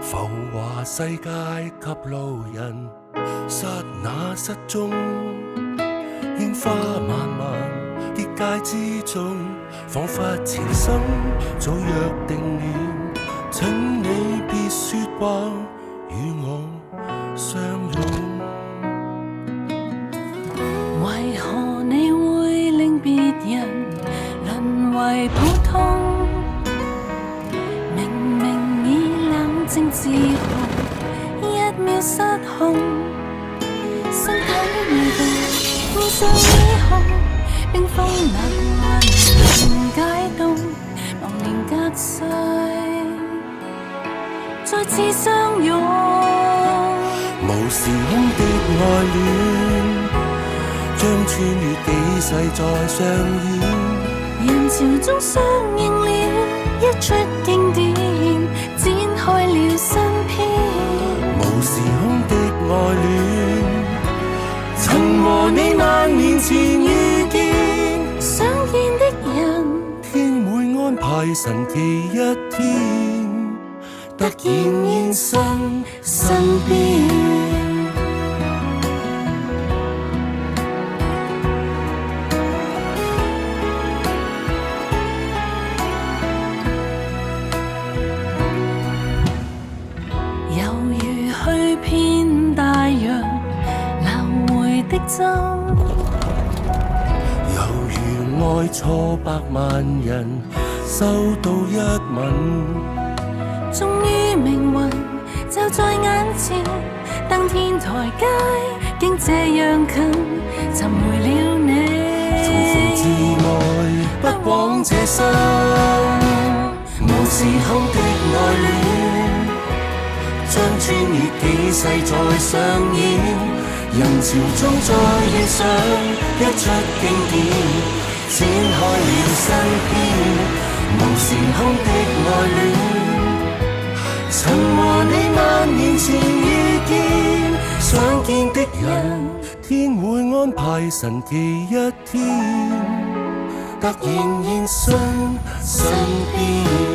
浮華世界給路人，剎那失蹤，櫻花漫漫結界之中，彷彿前生早約定了，請你別說話與我相擁。為何你會令別人淪為普通？明明已冷靜自豪，一秒失控，身體未動，面上已紅，冰封冷還能解凍，忘年隔世，再次相擁。無時空的愛戀，將穿越幾世再相遇，人潮中相應了一出經典，展開了新篇。無時空的愛戀，曾和你萬年前遇見，相見的人，天會安排神奇一天，突然現身身邊。猶如去遍大洋，流回的針，猶如愛錯百萬人，收到一吻，終於命運就在眼前，登天台階竟這樣近，尋回了你。重逢至愛，不枉這生，無時空的愛戀，將穿越幾世再上演，人潮中再遇上一出經典，展開了新篇。無時空的愛戀，曾和你萬年前遇見，想見的人，天會安排神奇一天，突然現身身邊。